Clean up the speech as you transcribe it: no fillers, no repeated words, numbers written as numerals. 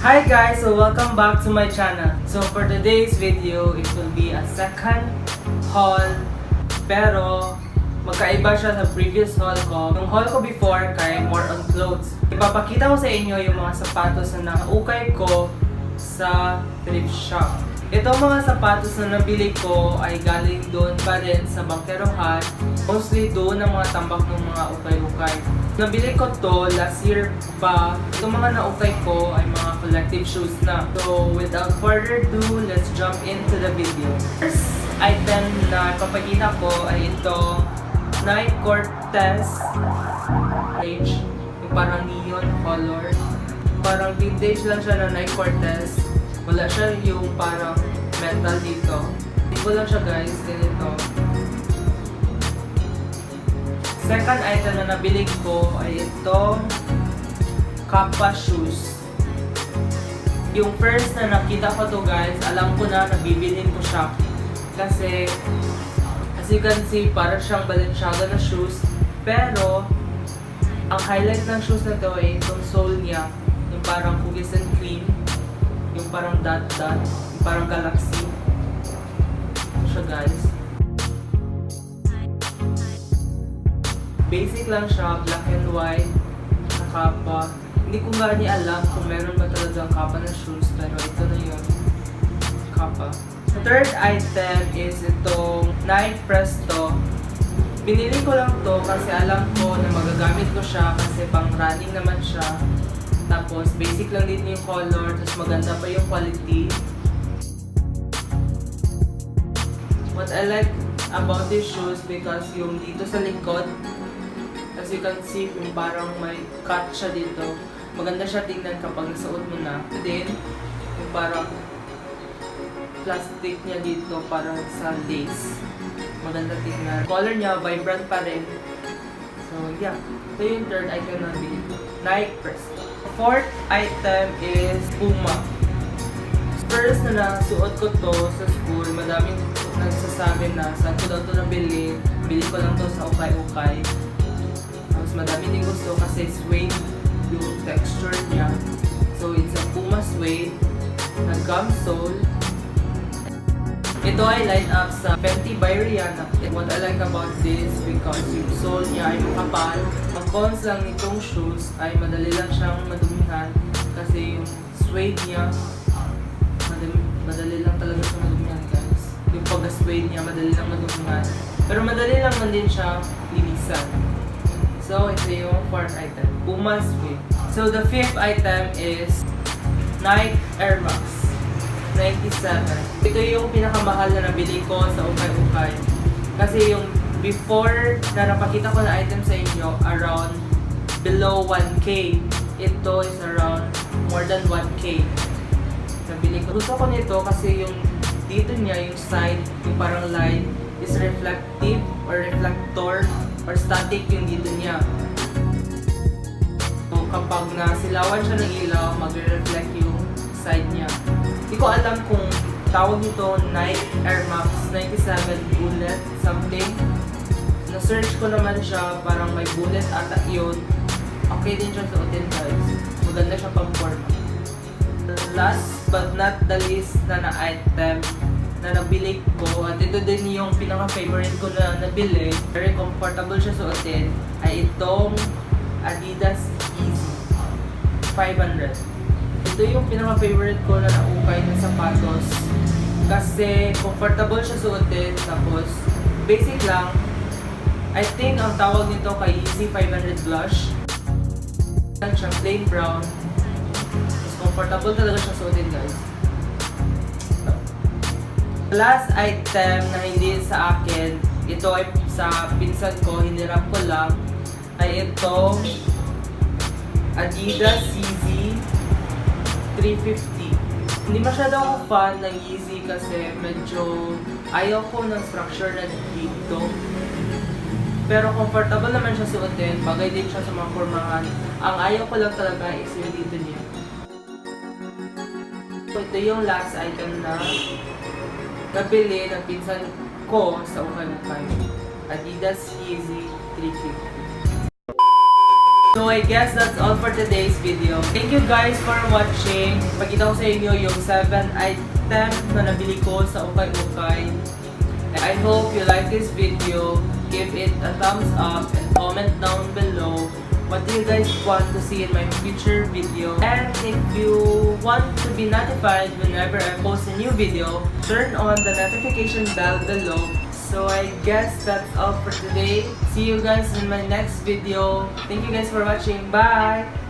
Hi guys! So welcome back to my channel. So for today's video, it will be a second haul. Pero magkaiba siya sa previous haul ko. Yung haul ko before kay more on clothes. Ipapakita ko sa inyo yung mga sapatos na nakaukay ko sa thrift shop. Itong mga sapatos na nabili ko ay galing doon pa rin sa bangkerohan. Mostly doon ang mga tambak ng mga ukay-ukay. Nabili ko to last year pa. Itong mga naukay ko ay mga collective shoes na. So without further ado, let's jump into the video. First item na ipapakita ko ay itong Nike Cortez H. Yung parang neon color. Parang vintage lang siya na Nike Cortez. Wala siya yung parang metal dito. Hindi lang siya guys, ganito. Second item na nabili ko ay itong Kappa shoes. Yung first na nakita ko to guys, alam ko na nabibilin ko siya. Kasi, as you can see, parang siyang Balenciaga na shoes. Pero, ang highlight ng shoes na to ay itong sole niya. Yung parang cookies and cream. Yung parang dot-dot. Yung parang galaxy. Ito siya guys. Basic lang siya, black and white, na kapa. Hindi ko nga niya alam kung meron ba talagang kapa na shoes, pero ito na yun, kapa. The third item is itong Nike Presto. Binili ko lang to kasi alam ko na magagamit ko siya kasi pang running naman siya. Tapos basic lang din yung color, tapos maganda pa yung quality. What I like about these shoes because yung dito sa likod, as you can see, yung parang may cut siya dito. Maganda siya tingnan kapag nasuot mo na. And then, yung parang plastic niya dito, parang sa lace. Maganda tingnan. Color niya, vibrant pa rin. So, yeah. Ito yung third item na nabili ko. Nike Presto. Fourth item is Puma. First na nasuot ko to sa school, madaming nagsasabi na saan ko daw to nabili. Bili ko lang to sa Ukay-Ukay. Madami din gusto kasi suede yung texture niya. So it's a Puma suede na gum sole. Ito ay line up sa Fenty by Rihanna. And what I like about this because yung sole niya ay makapal. Ang cons lang nitong shoes ay madali lang siyang madumihan kasi yung suede niya madali lang talaga siyang madumihan guys. Yung pagka-suede niya madali lang madumihan. Pero madali lang man din siya linisan. So, ito yung fourth item. Puma suede. So, the fifth item is Nike Air Max 97. Ito yung pinakamahal na nabili ko sa Ukay-Ukay. Kasi yung before na napakita ko na item sa inyo, around below 1K. Ito is around more than 1K. Nabili ko. Gusto ko nito kasi yung dito niya, yung side, yung parang line, is reflective or reflector or static yung dito niya. So, kapag nasilawan siya ng ilaw, magre-reflect yung side niya. Hindi ko alam kung tawag nito Nike Air Max 97 bullet something. Na-search ko naman siya, parang may bullet ata yun. Okay din siya suotin guys. Maganda siya pang form. Last but not the least na item na nabili ko, at ito din yung pinaka-favorite ko na nabili, very comfortable siya suotin, ay itong Adidas Easy 500. Ito yung pinaka-favorite ko na naukay na sapatos kasi comfortable siya suotin, tapos basic lang. I think ang tawag nito kay Easy 500 Blush. Siya plain brown, tapos comfortable talaga siya suotin guys. Last item na hindi sa akin, ito ay sa pinsan ko, hinirap ko lang, ay itong Adidas Yeezy 350. Hindi masyado ako fan ng Yeezy kasi medyo ayaw ko ng structure na dito. Pero comfortable naman siya suotin, bagay din siya sa mga formahan. Ang ayaw ko lang talaga is yung dito niya. Ito yung last item na nabili ng pinsan ko sa Ukay-Ukay. Adidas Yeezy 350. So I guess that's all for today's video. Thank you guys for watching. Pakita ko sa inyo yung 7 items na nabili ko sa Ukay-Ukay. I hope you like this video. Give it a thumbs up and comment down below what do you guys want to see in my future video. And if you want to be notified whenever I post a new video, turn on the notification bell below. So I guess that's all for today. See you guys in my next video. Thank you guys for watching. Bye!